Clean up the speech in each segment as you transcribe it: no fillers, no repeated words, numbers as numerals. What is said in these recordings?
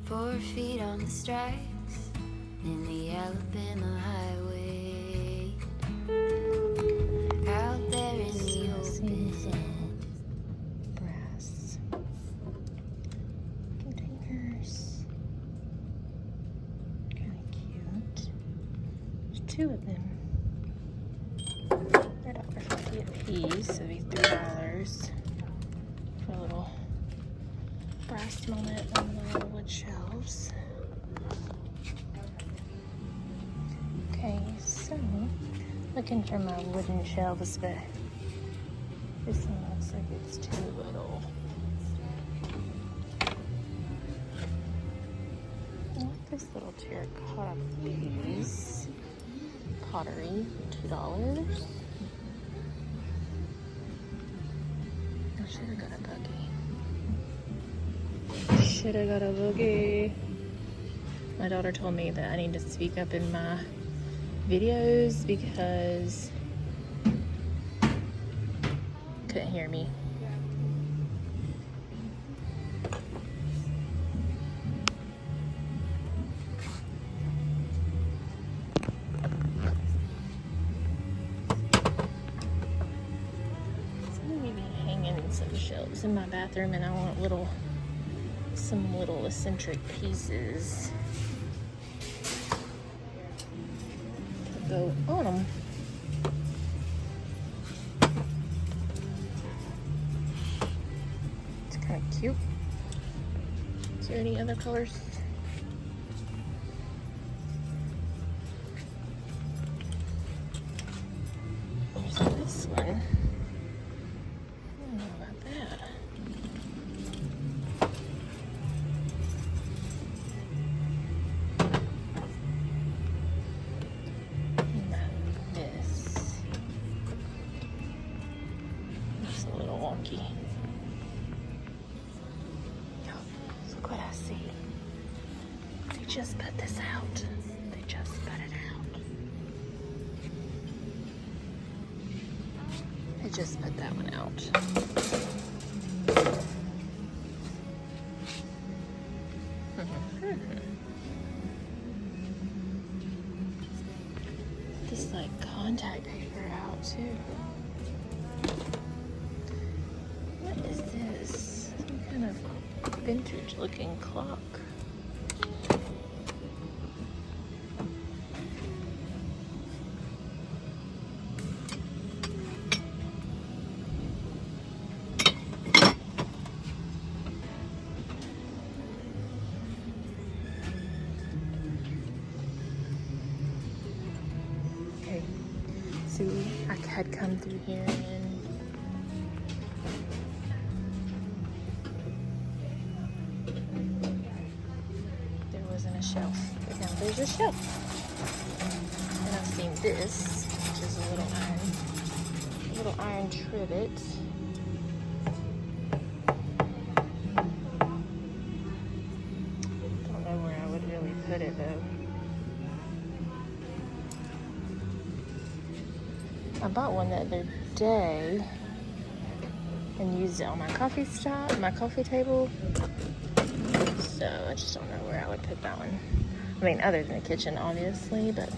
4 feet on the stripes in the Alabama highway. Out there in the open. Brass containers. Kind of cute. There's 2 of them. They're $1.50 a piece, so it'd be $3 for a little brass moment on the little wood shelves. Okay, so looking for my wooden shelves, but this one looks like it's too little. I like this little terracotta piece. Pottery, $2. I should have got a buggy. Should have got a buggy. My daughter told me that I need to speak up in my videos because couldn't hear me. Some shelves in my bathroom, and I want some little eccentric pieces to go on them. It's kind of cute. Is there any other colors? There's this one. Look what I see. They just put this out. They just put it out. They just put that one out. This like contact paper out too. What is this? Some kind of vintage looking clock. Okay, so I had come through here and shelf, but now there's a shelf. And I've seen this, which is a little iron trivet. Don't know where I would really put it though. I bought one the other day and used it on my coffee table. So I just don't know where I would put that one. I mean, other than the kitchen, obviously, but I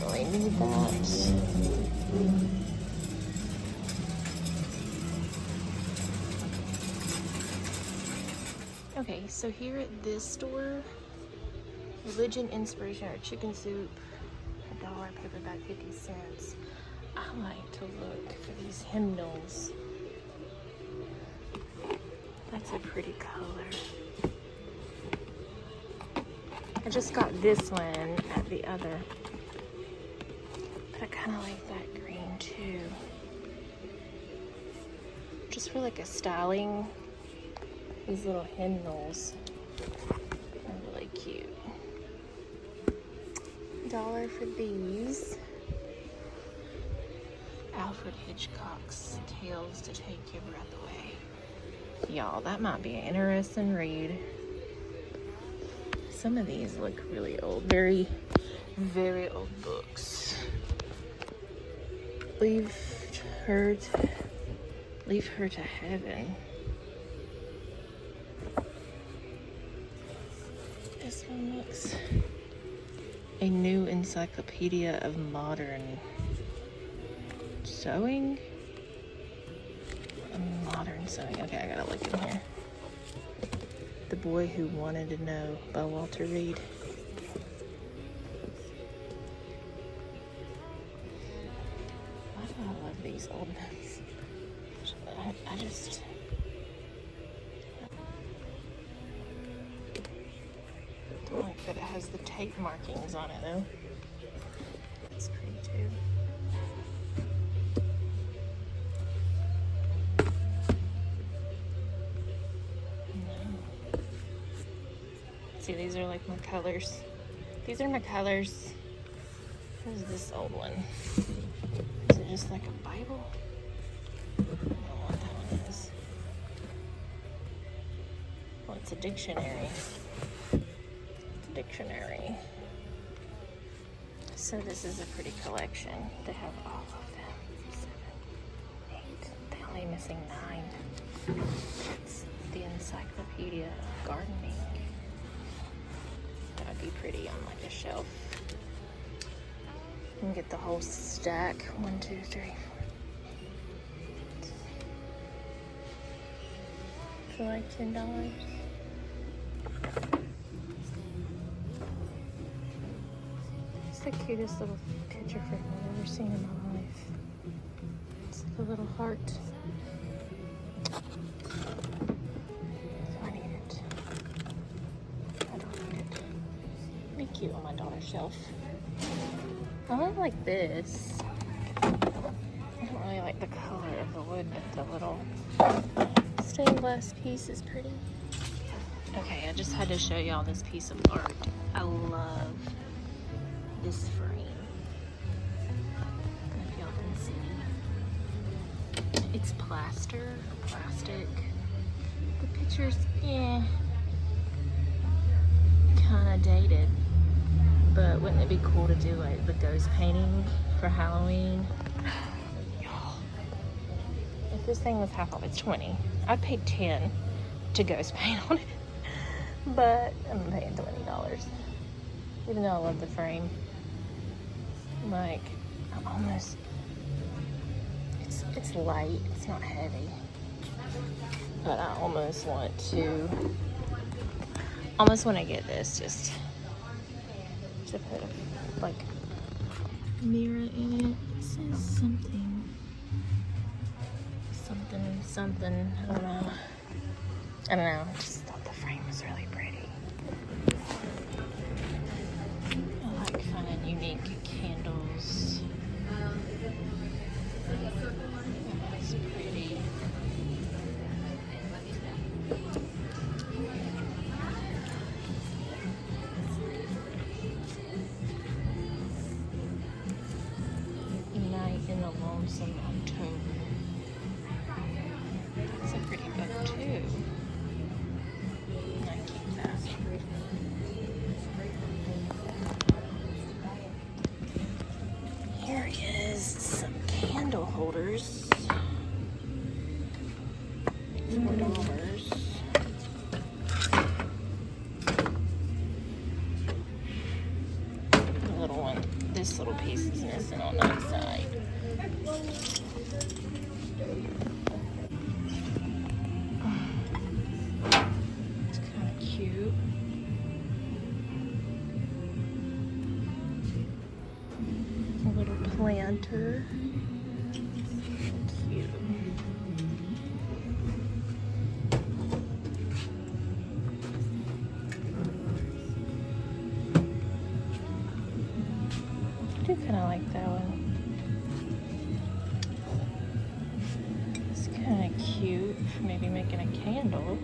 don't really need that. Okay, so here at this store, religion, inspiration, or chicken soup, $1, paperback 50 cents. I like to look for these hymnals. That's a pretty color. I just got this one at the other, but I kind of like that green too. Just for like a styling, these little hymnals are really cute. $1 for these. Alfred Hitchcock's Tales to Take Your Breath Away. Y'all, that might be an interesting read. Some of these look really old, very, very old books. Leave her to heaven. this one looks. A new encyclopedia of modern sewing. Modern sewing. Okay, I gotta look in here. The Boy Who Wanted to Know by Walter Reed. Why do I love these old ones? I just... don't like that it has the tape markings on it though. That's pretty too. See, these are like my colors. These are my colors. What is this old one? Is it just like a Bible? I don't know what that one is. Oh, it's a dictionary. Dictionary. So this is a pretty collection. They have all of them. 7, 8. They're only missing 9. It's the Encyclopedia of Gardening. That would be pretty on like a shelf. You can get the whole stack. 1, 2, 3, 4. For like $10. The cutest little picture frame I've ever seen in my life. It's like a little heart. Do I need it? I don't need it. It'd be cute on my daughter's shelf. I like this. I don't really like the color of the wood, but the little stained glass piece is pretty. Okay, I just had to show y'all this piece of art. I love this frame. If y'all can see. It's plastic. The picture's, kinda dated. But wouldn't it be cool to do like the ghost painting for Halloween? Y'all. If this thing was half off, it's 20. I'd pay 10 to ghost paint on it. But I'm paying $20. Even though I love the frame. Like, I almost, it's light, it's not heavy, but I almost want to get this just to put a, like, mirror in it. It says something, I don't know, I just thought the frame was really pretty. I like finding unique candles. That's pretty. Night in the Lonesome October. That's a pretty book too. I keep that. Here is some candle holders. $4. The little one. This little piece is missing on that side. It's kind of cute. A little planter. Cute. I do kind of like that one. It's kind of cute for maybe making a candle.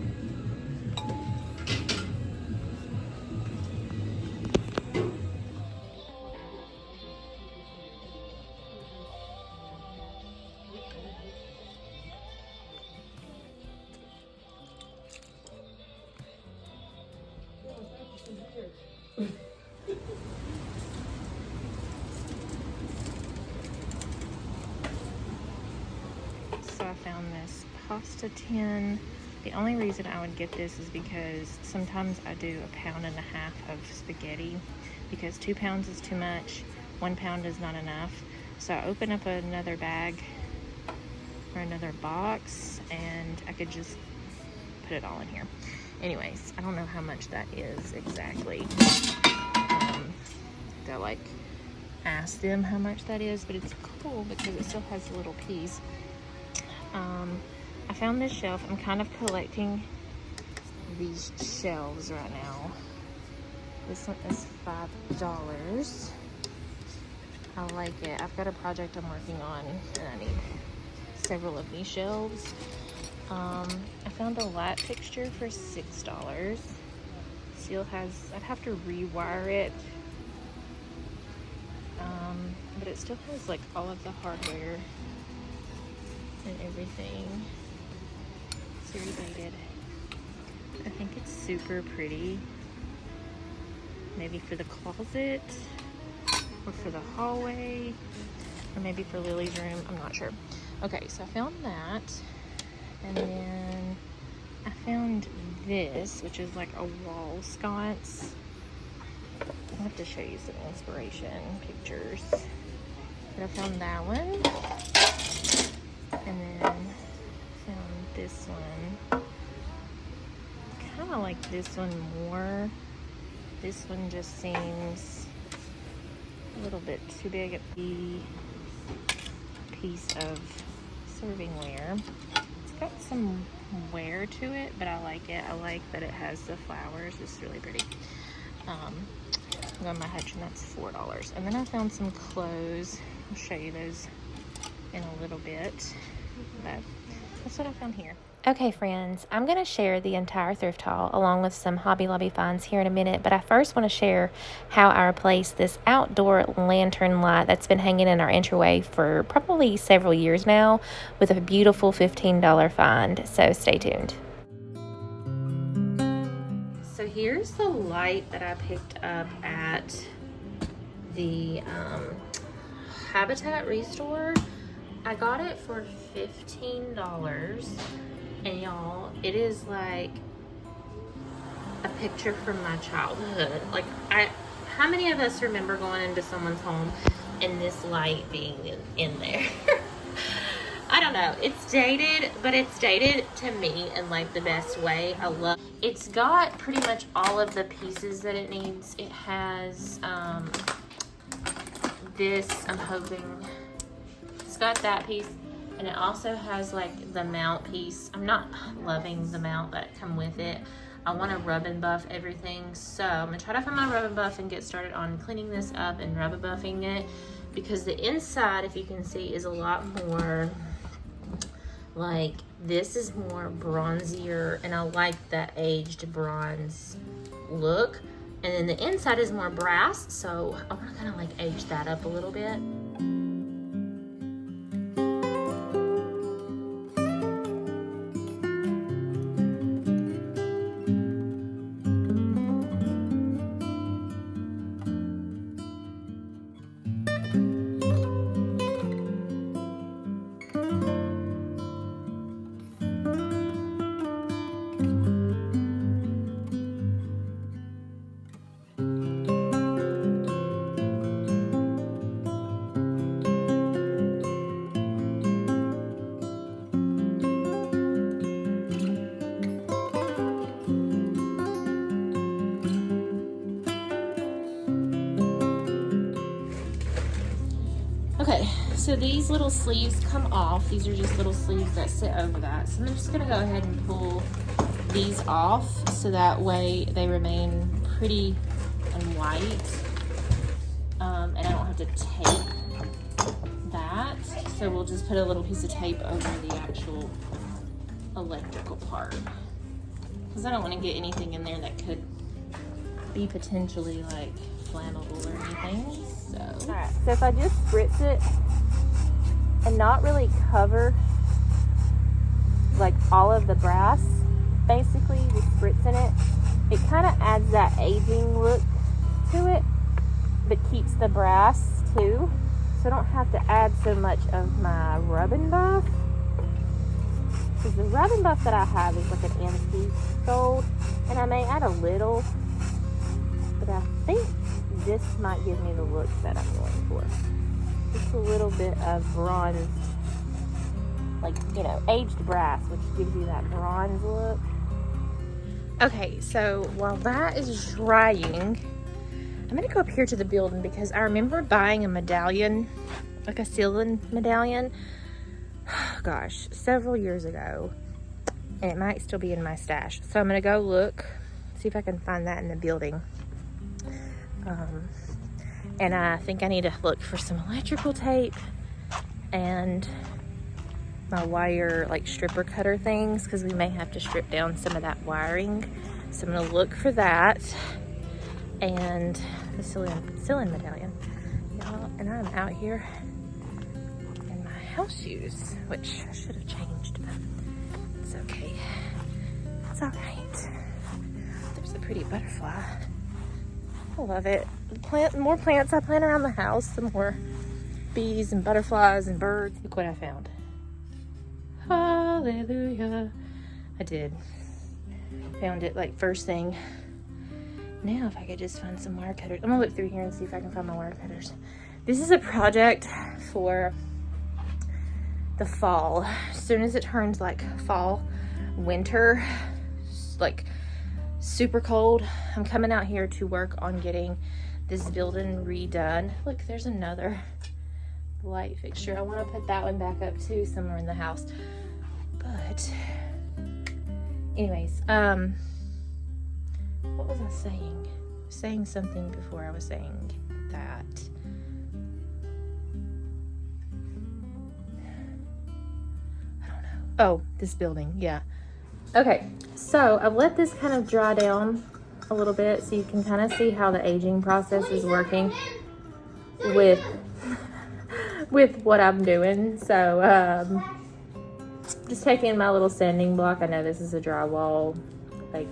So I found this pasta tin. The only reason I would get this is because sometimes I do 1.5 pounds of spaghetti because 2 pounds is too much, 1 pound is not enough. So I open up another bag or another box and I could just put it all in here. Anyways, I don't know how much that is exactly. Go like ask them how much that is, but it's cool because it still has a little piece. I found this shelf. I'm kind of collecting these shelves right now. This one is $5. I like it. I've got a project I'm working on and I need several of these shelves. I found a light fixture for $6. Still has, I'd have to rewire it. But it still has like all of the hardware and everything. It's irritated. I think it's super pretty. Maybe for the closet or for the hallway or maybe for Lily's room. I'm not sure. Okay, so I found that. And then I found this, which is like a wall sconce. I'll have to show you some inspiration pictures. But I found that one. And then found this one. Kind of like this one more. This one just seems a little bit too big at the piece of servingware. It's got some wear to it, but I like it. I like that it has the flowers. It's really pretty. On my hutch, and that's $4. And then I found some clothes. I'll show you those in a little bit, but that's what I found here. Okay, friends, I'm going to share the entire thrift haul along with some Hobby Lobby finds here in a minute, but I first want to share how I replaced this outdoor lantern light that's been hanging in our entryway for probably several years now with a beautiful $15 find, so stay tuned. So here's the light that I picked up at the Habitat Restore. I got it for $15, and y'all, it is like a picture from my childhood. Like, how many of us remember going into someone's home and this light being in there? I don't know. It's dated, but it's dated to me in like the best way. I love. It's got pretty much all of the pieces that it needs. It has this. I'm hoping it's got that piece, and it also has like the mount piece. I'm not loving the mount that come with it. I want to rub and buff everything, so I'm gonna try to find my rub and buff and get started on cleaning this up and rub and buffing it, because the inside, if you can see, is a lot more. Like, this is more bronzier, and I like that aged bronze look. And then the inside is more brass, so I want to kind of like age that up a little bit. Okay, so these little sleeves come off. These are just little sleeves that sit over that. So I'm just gonna go ahead and pull these off so that way they remain pretty and white. And I don't have to tape that. So we'll just put a little piece of tape over the actual electrical part, because I don't want to get anything in there that could be potentially like flammable or anything. So, alright, so if I just spritz it and not really cover like all of the brass, basically just spritzing it, it kind of adds that aging look to it, but keeps the brass too, so I don't have to add so much of my rub and buff. Because the rubbing buff that I have is like an antique gold, and I may add a little, but I think this might give me the look that I'm going for. Just a little bit of bronze, like, you know, aged brass, which gives you that bronze look. Okay, so while that is drying, I'm gonna go up here to the building because I remember buying a medallion, like a ceiling medallion, gosh, several years ago, and it might still be in my stash. So I'm gonna go look, see if I can find that in the building. And I think I need to look for some electrical tape and my wire, like stripper cutter things, because we may have to strip down some of that wiring. So I'm gonna look for that and the ceiling medallion. Y'all, and I'm out here in my house shoes, which I should have changed, but it's okay. It's all right. There's a pretty butterfly. I love it. The more plants I plant around the house, the more bees and butterflies and birds. Look what I found. Hallelujah. I did. Found it like first thing. Now if I could just find some wire cutters. I'm gonna look through here and see if I can find my wire cutters. This is a project for the fall. As soon as it turns like fall, winter, like super cold, I'm coming out here to work on getting this building redone. Look, there's another light fixture. I want to put that one back up too somewhere in the house. But anyways, what was I saying? Saying something before I was saying that. I don't know. Oh, this building, yeah. Okay, so I've let this kind of dry down a little bit so you can kind of see how the aging process is working with what I'm doing. So just taking my little sanding block. I know this is a drywall like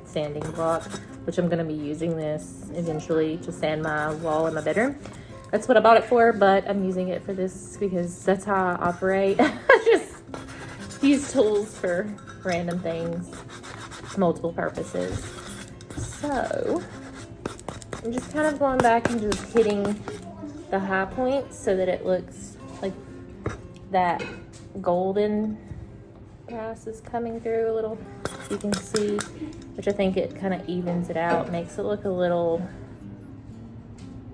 sanding block, which I'm going to be using this eventually to sand my wall in my bedroom. That's what I bought it for, but I'm using it for this because that's how I operate. I just use tools for random things, multiple purposes. So I'm just kind of going back and just hitting the high points so that it looks like that golden brass is coming through a little. You can see, which I think it kind of evens it out, makes it look a little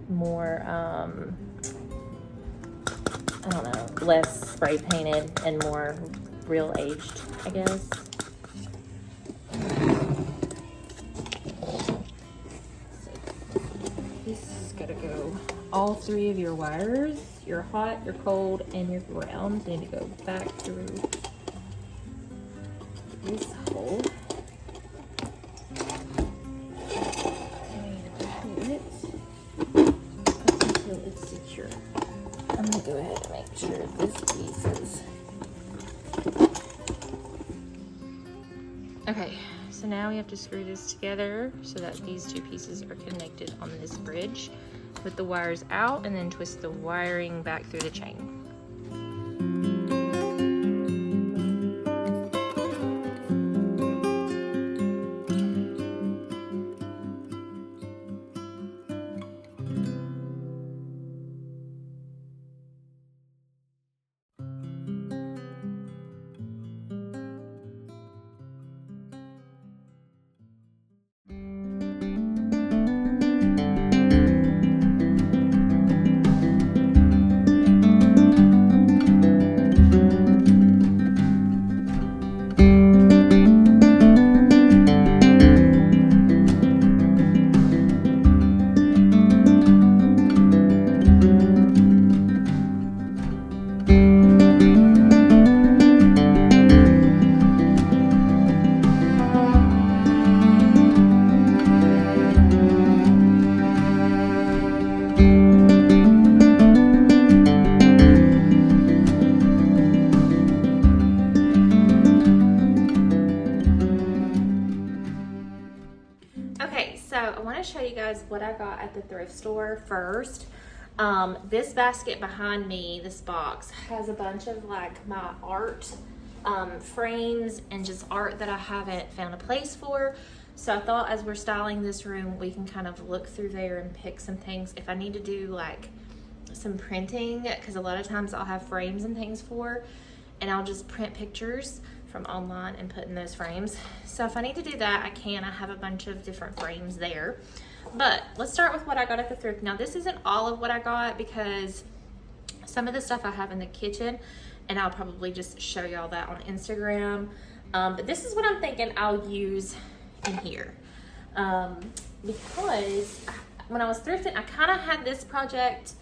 more, I don't know, less spray painted and more real aged, I guess. This is gonna go, all three of your wires, your hot, your cold, and your ground need to go back through this hole. I need to pull it up until it's secure. I'm gonna go ahead and make sure this piece is. Okay, so now we have to screw this together so that these two pieces are connected on this bridge. Put the wires out and then twist the wiring back through the chain. Show you guys what I got at the thrift store first. This basket behind me, this box, has a bunch of like my art frames and just art that I haven't found a place for. So I thought as we're styling this room, we can kind of look through there and pick some things. If I need to do like some printing, because a lot of times I'll have frames and things for, and I'll just print pictures from online and put in those frames. So if I need to do that, I can. I have a bunch of different frames there. But let's start with what I got at the thrift. Now this isn't all of what I got, because some of the stuff I have in the kitchen, and I'll probably just show y'all that on Instagram. But this is what I'm thinking I'll use in here. Because when I was thrifting, I kind of had this project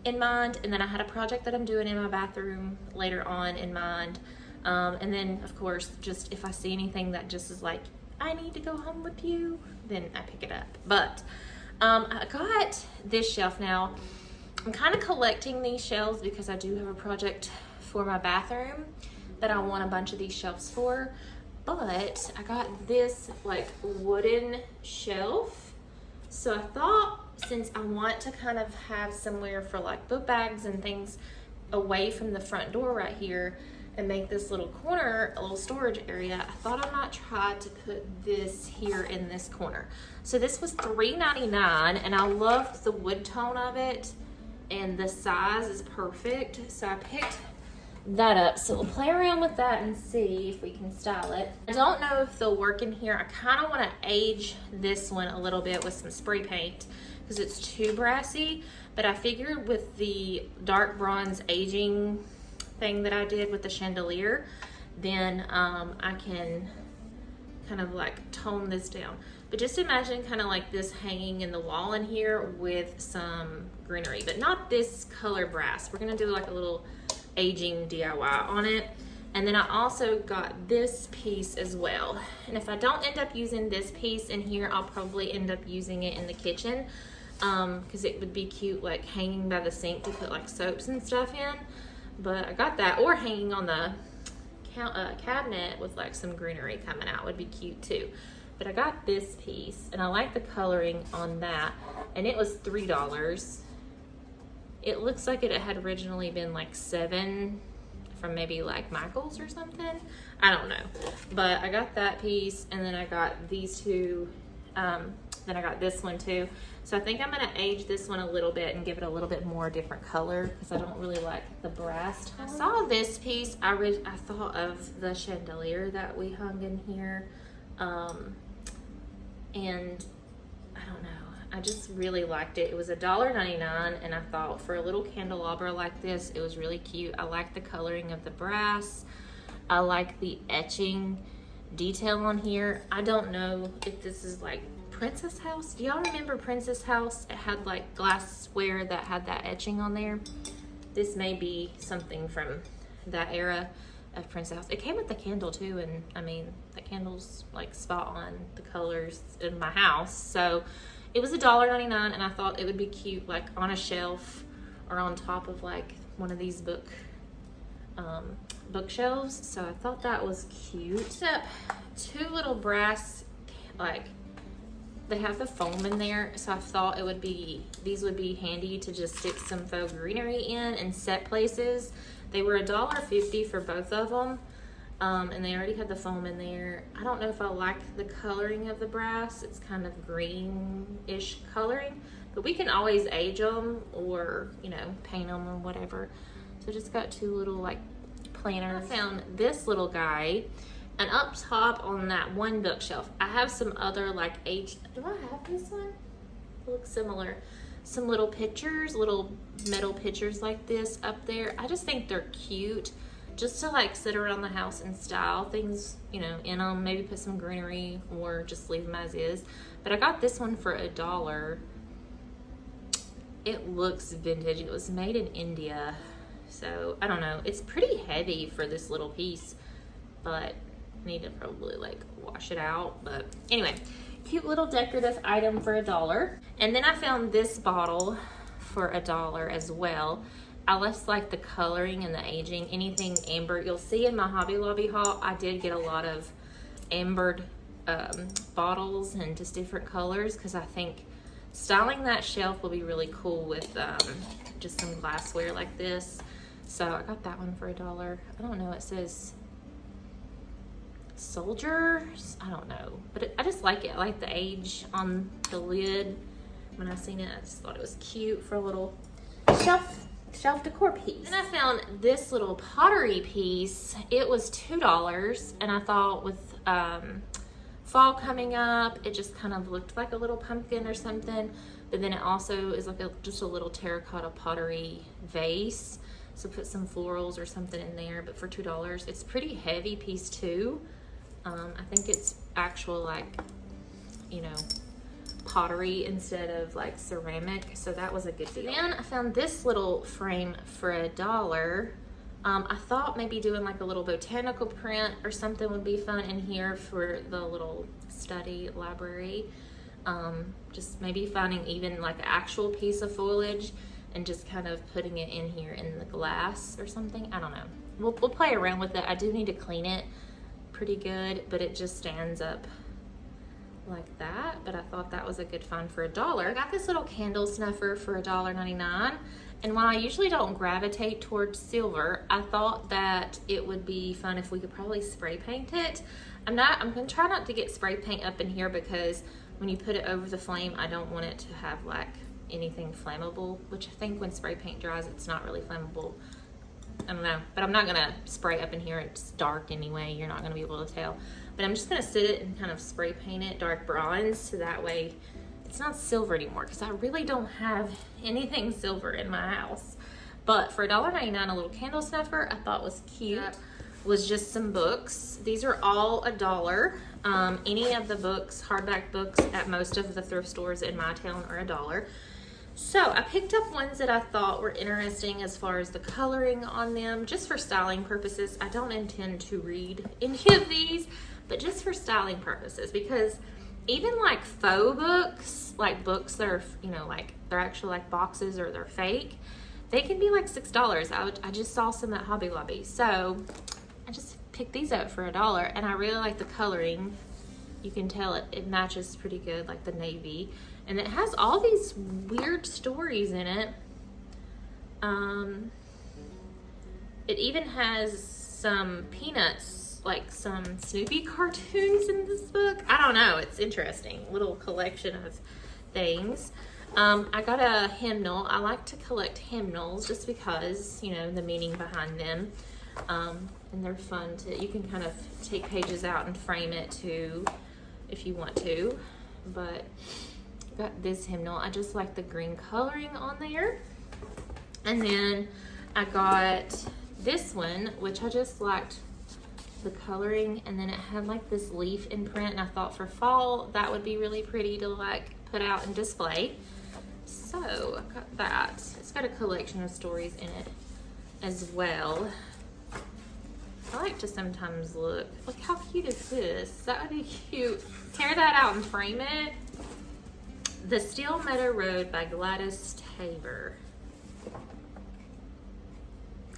in mind, and then I had a project that I'm doing in my bathroom later on in mind. And then of course, just if I see anything that just is like, I need to go home with you, then I pick it up. But I got this shelf now. I'm kind of collecting these shelves because I do have a project for my bathroom that I want a bunch of these shelves for. But I got this like wooden shelf. So I thought, since I want to kind of have somewhere for like book bags and things away from the front door right here, and make this little corner a little storage area, I thought I might try to put this here in this corner. So this was $3.99, and I loved the wood tone of it, and the size is perfect. So I picked that up. So we'll play around with that and see if we can style it. I don't know if they'll work in here. I kind of want to age this one a little bit with some spray paint because it's too brassy, but I figured with the dark bronze aging thing that I did with the chandelier, then I can kind of like tone this down. But just imagine kind of like this hanging in the wall in here with some greenery, but not this color brass. We're gonna do like a little aging DIY on it. And then I also got this piece as well. And if I don't end up using this piece in here, I'll probably end up using it in the kitchen, because it would be cute like hanging by the sink to put like soaps and stuff in. But I got that, or hanging on the cabinet with like some greenery coming out would be cute too. But I got this piece, and I like the coloring on that, and it was $3. It looks like it had originally been like $7 from maybe like Michael's or something. I don't know. But I got that piece, and then I got these two. Then I got this one too. So I think I'm gonna age this one a little bit and give it a little bit more different color, because I don't really like the brass tone. I saw this piece, I thought of the chandelier that we hung in here. And I don't know, I just really liked it. It was $1.99, and I thought for a little candelabra like this, it was really cute. I like the coloring of the brass. I like the etching detail on here. I don't know if this is like Princess House. Do y'all remember Princess House? It had like glassware that had that etching on there. This may be something from that era of Princess House. It came with the candle too, and I mean, the candle's like spot on the colors in my house. So it was $1.99, and I thought it would be cute like on a shelf or on top of like one of these bookshelves. So I thought that was cute. So two little brass, like, they have the foam in there, so I thought these would be handy to just stick some faux greenery in and set places. They were $1.50 for both of them, and they already had the foam in there. I don't know if I like the coloring of the brass. It's kind of greenish coloring, but we can always age them or, you know, paint them or whatever. So just got two little like planners. I found this little guy. And up top on that one bookshelf, I have some other like do I have this one? It looks similar. Some little pictures, little metal pictures like this up there. I just think they're cute, just to like sit around the house and style things, you know, in them. Maybe put some greenery or just leave them as is. But I got this one for $1. It looks vintage. It was made in India. So I don't know. It's pretty heavy for this little piece, but need to probably like wash it out. But anyway, cute little decorative item for $1. And then I found this bottle for $1 as well. I just like the coloring and the aging. Anything amber, you'll see in my Hobby Lobby haul, I did get a lot of ambered bottles and just different colors, because I think styling that shelf will be really cool with just some glassware like this. So I got that one for $1. I don't know, it says soldiers. I don't know, but I just like it. I like the age on the lid. When I seen it, I just thought it was cute for a little shelf decor piece. And I found this little pottery piece. It was $2, and I thought with fall coming up, it just kind of looked like a little pumpkin or something. But then it also is like just a little terracotta pottery vase. So put some florals or something in there. But for $2, it's a pretty heavy piece too. I think it's actual like, you know, pottery instead of like ceramic. So that was a good deal. Then I found this little frame for $1. I thought maybe doing like a little botanical print or something would be fun in here for the little study library. Just maybe finding even like an actual piece of foliage and just kind of putting it in here in the glass or something. I don't know. We'll play around with it. I do need to clean it pretty good, but it just stands up like that. But I thought that was a good find for $1. I got this little candle snuffer for $1.99. And while I usually don't gravitate towards silver, I thought that it would be fun if we could probably spray paint it. I'm gonna try not to get spray paint up in here because when you put it over the flame, I don't want it to have like anything flammable, which I think when spray paint dries, it's not really flammable. I don't know, but I'm not gonna spray up in here. It's dark anyway. You're not gonna be able to tell. But I'm just gonna sit it and kind of spray paint it dark bronze so that way it's not silver anymore, because I really don't have anything silver in my house. But for $1.99, a little candle snuffer I thought was cute. Was just some books. These are all $1. Any of the books, hardback books at most of the thrift stores in my town are $1. So I picked up ones that I thought were interesting as far as the coloring on them, just for styling purposes. I don't intend to read any of these, but just for styling purposes, because even like faux books, like books that are, you know, like they're actually like boxes or they're fake, they can be like $6. I just saw some at Hobby Lobby. So I just picked these up for $1, and I really like the coloring. You can tell it matches pretty good, like the navy. And it has all these weird stories in it. It even has some Peanuts, like some Snoopy cartoons in this book. I don't know, it's interesting. Little collection of things. I got a hymnal. I like to collect hymnals just because, you know, the meaning behind them. And they're fun to, you can kind of take pages out and frame it too if you want to. But I got this hymnal. I just like the green coloring on there. And then I got this one, which I just liked the coloring, and then it had like this leaf in print, and I thought for fall that would be really pretty to like put out and display. So I got that. It's got a collection of stories in it as well. I like to sometimes look how cute is this? That would be cute. Tear that out and frame it. The Steel Meadow Road by Gladys Tabor.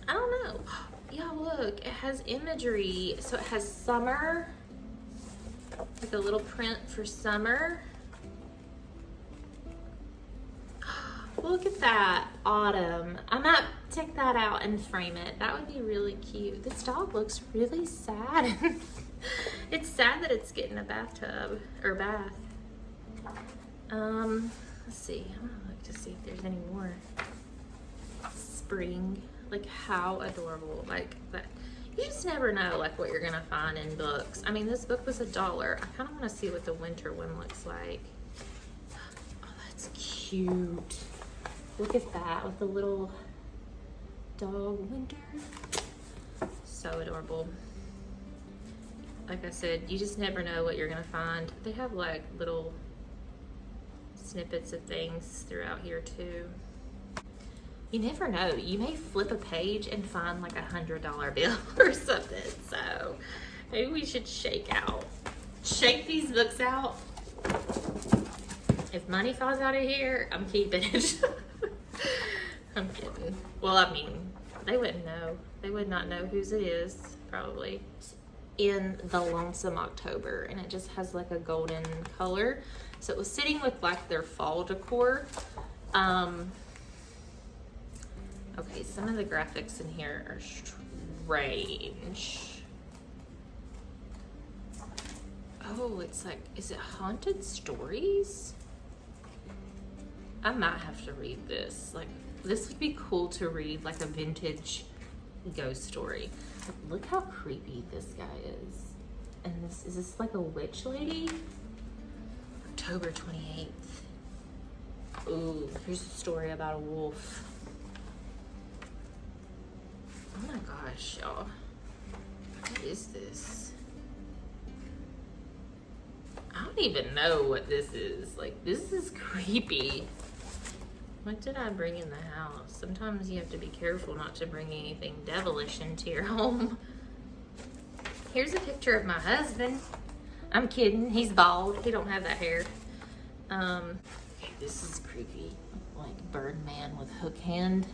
I don't know. Yeah, look, it has imagery. So it has summer, like a little print for summer. Look at that, autumn. I might take that out and frame it. That would be really cute. This dog looks really sad. It's sad that it's getting a bathtub or bath. Let's see. I'm gonna look to see if there's any more. Spring, like how adorable. Like that. You just never know like what you're gonna find in books. I mean, this book was $1. I kind of want to see what the winter one looks like. Oh, that's cute. Look at that with the little dog winter. So adorable. Like I said, you just never know what you're gonna find. They have like little snippets of things throughout here too. You never know. You may flip a page and find like $100 bill or something. So maybe we should shake these books out. If money falls out of here, I'm keeping it. I'm kidding. Well, I mean, they wouldn't know. They would not know whose it is, probably. In the Lonesome October, and it just has like a golden color. So it was sitting with like their fall decor. Okay, some of the graphics in here are strange. Oh, it's like, is it Haunted Stories? I might have to read this. Like, this would be cool to read, like a vintage ghost story. Look how creepy this guy is. And this, is this like a witch lady? October 28th. Ooh, here's a story about a wolf. Oh my gosh, y'all. What is this? I don't even know what this is. Like, this is creepy. What did I bring in the house? Sometimes you have to be careful not to bring anything devilish into your home. Here's a picture of my husband. I'm kidding. He's bald. He don't have that hair. This is creepy. Like Birdman with hook hand.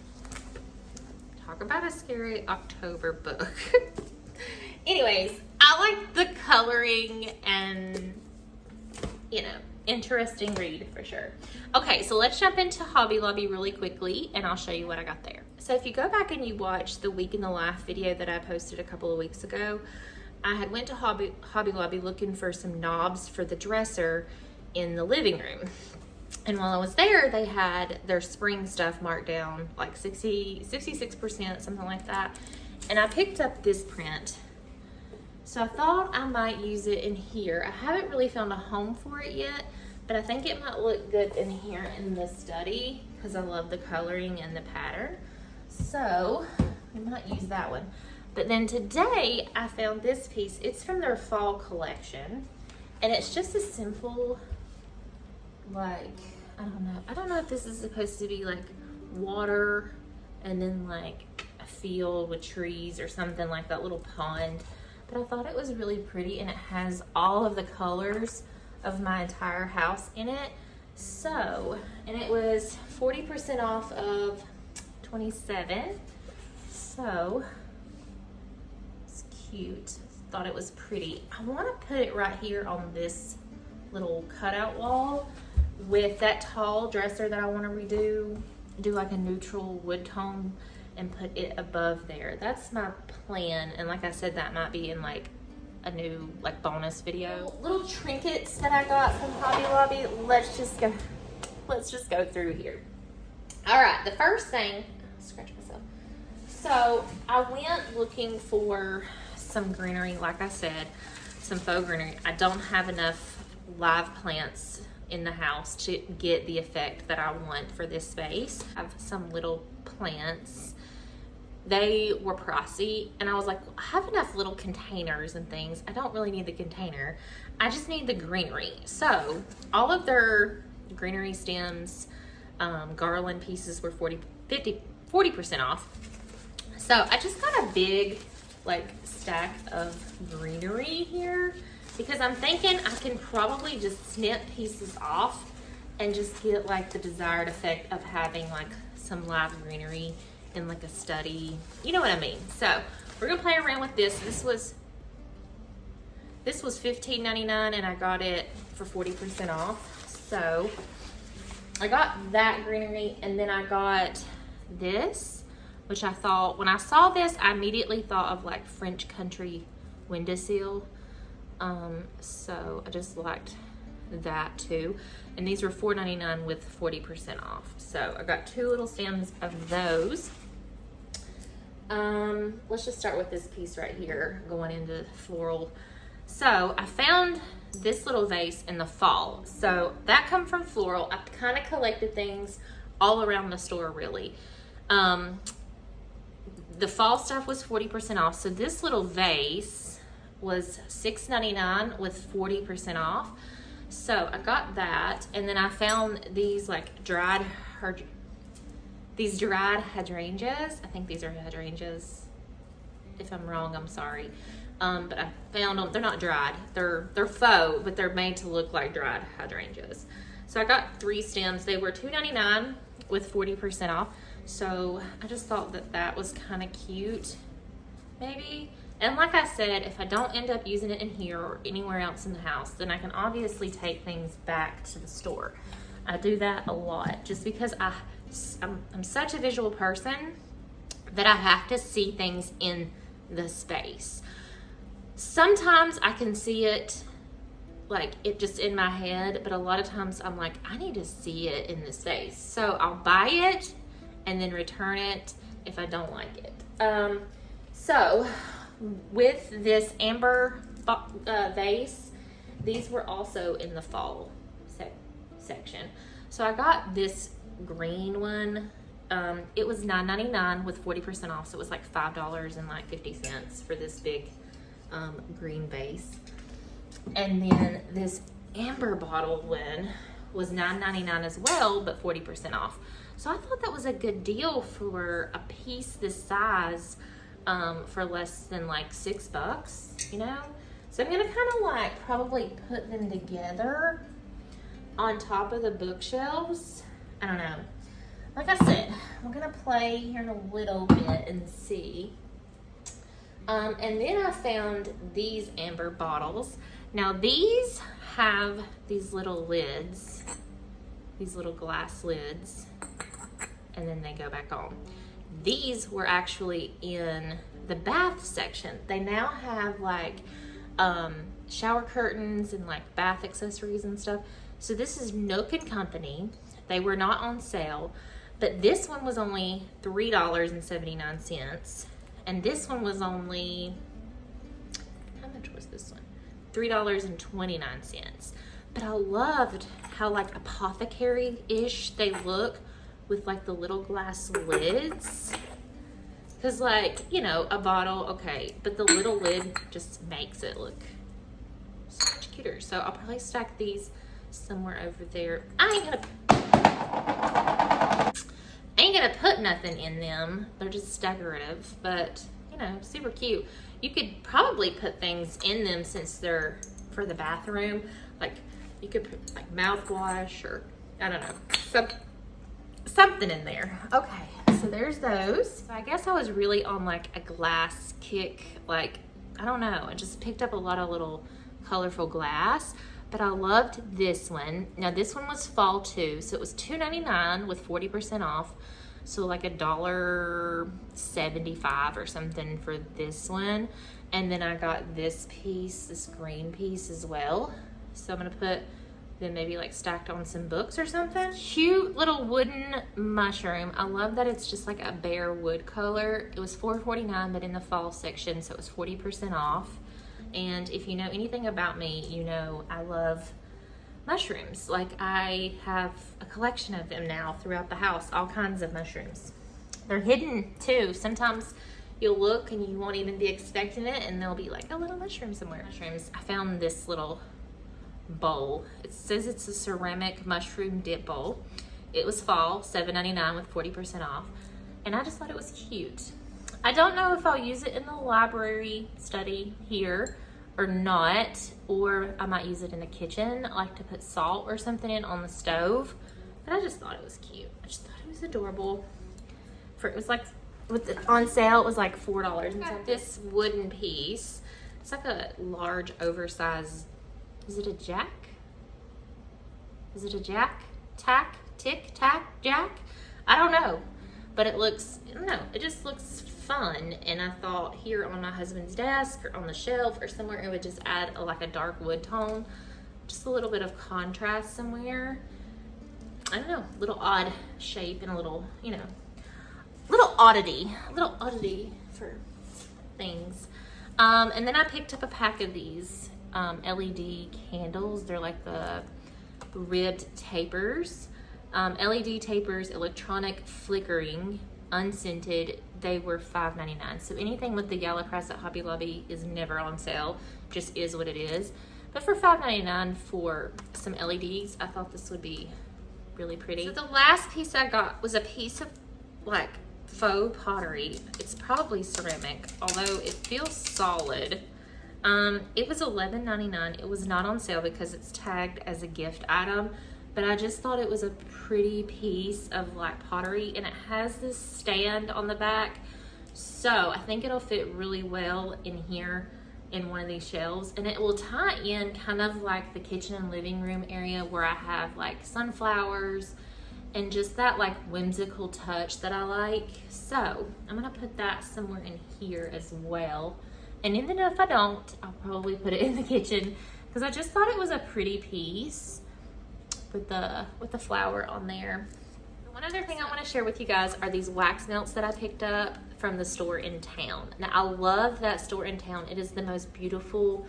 Talk about a scary October book. Anyways, I like the coloring and, you know, interesting read for sure. Okay, so let's jump into Hobby Lobby really quickly and I'll show you what I got there. So if you go back and you watch the week in the life video that I posted a couple of weeks ago, I had went to Hobby Lobby looking for some knobs for the dresser in the living room. And while I was there, they had their spring stuff marked down like 66%, something like that. And I picked up this print. So I thought I might use it in here. I haven't really found a home for it yet, but I think it might look good in here in the study because I love the coloring and the pattern. So we might use that one. But then today I found this piece. It's from their fall collection and it's just a simple, like, I don't know if this is supposed to be like water and then like a field with trees or something, like that little pond. But I thought it was really pretty and it has all of the colors of my entire house in it. So, and it was 40% off of $27. So, it's cute. Thought it was pretty. I want to put it right here on this little cutout wall with that tall dresser that I want to redo. Do like a neutral wood tone and put it above there. That's my plan. And like I said, that might be in like a new like bonus video. Little trinkets that I got from Hobby Lobby. Let's just go through here. All right, the first thing, scratch myself. So I went looking for some greenery, like I said, some faux greenery. I don't have enough live plants in the house to get the effect that I want for this space. I have some little plants. They were pricey and I was like, I have enough little containers and things. I don't really need the container. I just need the greenery. So all of their greenery stems, garland pieces were 40% off. So I just got a big like stack of greenery here because I'm thinking I can probably just snip pieces off and just get like the desired effect of having like some live greenery in like a study. You know what I mean? So we're gonna play around with this. This was $15.99 and I got it for 40% off. So I got that greenery and then I got this, which I thought, when I saw this, I immediately thought of like French country windowsill. So I just liked that too. And these were $4.99 with 40% off. So I got two little stems of those. Let's just start with this piece right here, going into floral. So I found this little vase in the fall. So that come from Floral. I kind of collected things all around the store really. The fall stuff was 40% off. So this little vase was $6.99 with 40% off. So I got that, and then I found these like dried hydrangeas. I think these are hydrangeas. If I'm wrong, I'm sorry. But I found them. They're not dried. They're faux, but they're made to look like dried hydrangeas. So I got 3 stems. They were $2.99 with 40% off. So I just thought that that was kind of cute, maybe. And like I said, if I don't end up using it in here or anywhere else in the house, then I can obviously take things back to the store. I do that a lot just because I'm such a visual person that I have to see things in the space. Sometimes I can see it like it just in my head, but a lot of times I'm like, I need to see it in this vase. So I'll buy it and then return it if I don't like it. So with this amber vase, these were also in the fall section. So I got this green one. It was $9.99 with 40% off, so it was like $5.50 for this big green vase. And then this amber bottle one was $9.99 as well, but 40% off. So I thought that was a good deal for a piece this size, for less than like $6, you know? So I'm gonna kind of like probably put them together on top of the bookshelves. I don't know. Like I said, I'm gonna play here in a little bit and see. And then I found these amber bottles. Now these have these little lids, these little glass lids, and then they go back on. These were actually in the bath section. They now have like shower curtains and like bath accessories and stuff. So this is Nook & Company. They were not on sale, but this one was only $3.79. And this one was only, how much was this one? $3.29. But I loved how like apothecary-ish they look with like the little glass lids. Cause like, you know, a bottle, okay, but the little lid just makes it look so much cuter. So I'll probably stack these somewhere over there. I ain't gonna put nothing in them. They're just decorative, but you know, super cute. You could probably put things in them since they're for the bathroom. Like you could put like mouthwash or I don't know, something in there. Okay, so there's those. So I guess I was really on like a glass kick. Like, I don't know, I just picked up a lot of little colorful glass. But I loved this one. Now this one was fall too, so it was $2.99 with 40% off. So like $1.75 or something for this one. And then I got this piece, this green piece as well. So I'm gonna put them maybe like stacked on some books or something. Cute little wooden mushroom. I love that it's just like a bare wood color. It was $4.49, but in the fall section, so it was 40% off. And if you know anything about me, you know I love mushrooms. Like I have a collection of them now throughout the house, all kinds of mushrooms. They're hidden too. Sometimes you'll look and you won't even be expecting it and there'll be like a little mushroom somewhere. Mushrooms. I found this little bowl. It says it's a ceramic mushroom dip bowl. It was fall, $7.99 with 40% off. And I just thought it was cute. I don't know if I'll use it in the library study here or not, or I might use it in the kitchen. I like to put salt or something in on the stove, but I just thought it was cute. I just thought it was adorable. It was like, on sale, it was like $4. And got this wooden piece. It's like a large, oversized, is it a jack? Is it a jack? Tack? Tick? Tack? Jack? I don't know. But it looks, I don't know, it just looks fun. And I thought here on my husband's desk or on the shelf or somewhere, it would just add like a dark wood tone. Just a little bit of contrast somewhere. I don't know, little odd shape and a little, you know, little oddity for things. And then I picked up a pack of these LED candles. They're like the ribbed tapers. LED tapers, electronic flickering, unscented. They were $5.99. So anything with the yellow price at Hobby Lobby is never on sale. Just is what it is. But for $5.99 for some LEDs, I thought this would be really pretty. So the last piece I got was a piece of like faux pottery. It's probably ceramic, although it feels solid. It was $11.99. It was not on sale because it's tagged as a gift item. But I just thought it was a pretty piece of like pottery, and it has this stand on the back. So I think it'll fit really well in here in one of these shelves, and it will tie in kind of like the kitchen and living room area where I have like sunflowers and just that like whimsical touch that I like. So I'm gonna put that somewhere in here as well. And even if I don't, I'll probably put it in the kitchen because I just thought it was a pretty piece with the flower on there. One other thing I want to share with you guys are these wax melts that I picked up from the store in town. Now, I love that store in town. It is the most beautiful,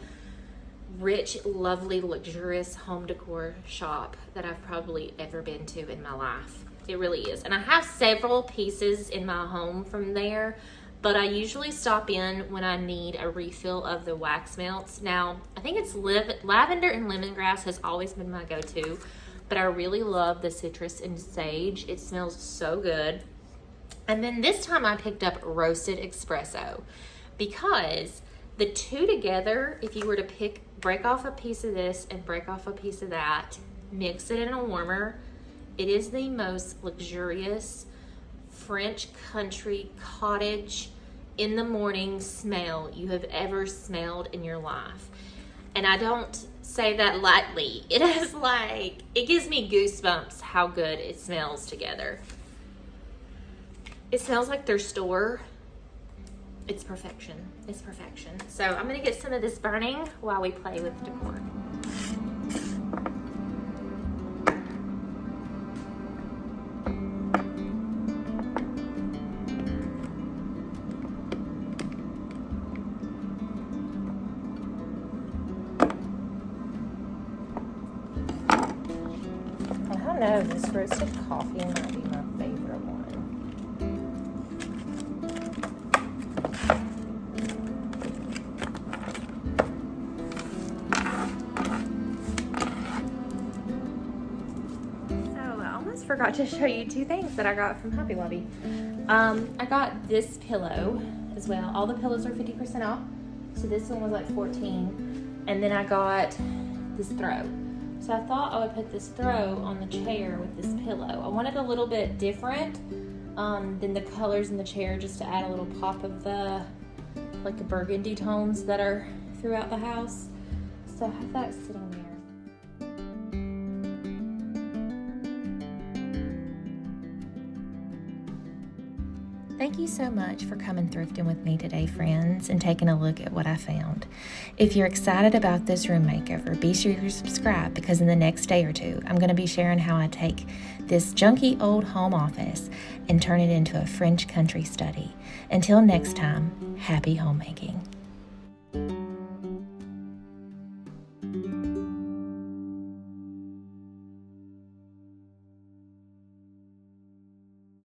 rich, lovely, luxurious home decor shop that I've probably ever been to in my life. It really is. And I have several pieces in my home from there, but I usually stop in when I need a refill of the wax melts. Now, I think it's lavender and lemongrass has always been my go-to, but I really love the citrus and sage. It smells so good. And then this time I picked up roasted espresso, because the two together, if you were to break off a piece of this and break off a piece of that, mix it in a warmer, it is the most luxurious French country cottage in the morning smell you have ever smelled in your life. And I don't say that lightly. It gives me goosebumps how good it smells together. It smells like their store. It's perfection. It's perfection. So I'm gonna get some of this burning while we play with decor. I don't know, this roasted coffee might be my favorite one. Forgot to show you two things that I got from Hobby Lobby. I got this pillow as well. All the pillows are 50% off. So this one was like $14. And then I got this throw. So I thought I would put this throw on the chair with this pillow. I wanted a little bit different than the colors in the chair, just to add a little pop of the burgundy tones that are throughout the house. So I have that sitting there. Thank you so much for coming thrifting with me today, friends, and taking a look at what I found. If you're excited about this room makeover, be sure to subscribe, because in the next day or two, I'm going to be sharing how I take this junky old home office and turn it into a French country study. Until next time, happy homemaking.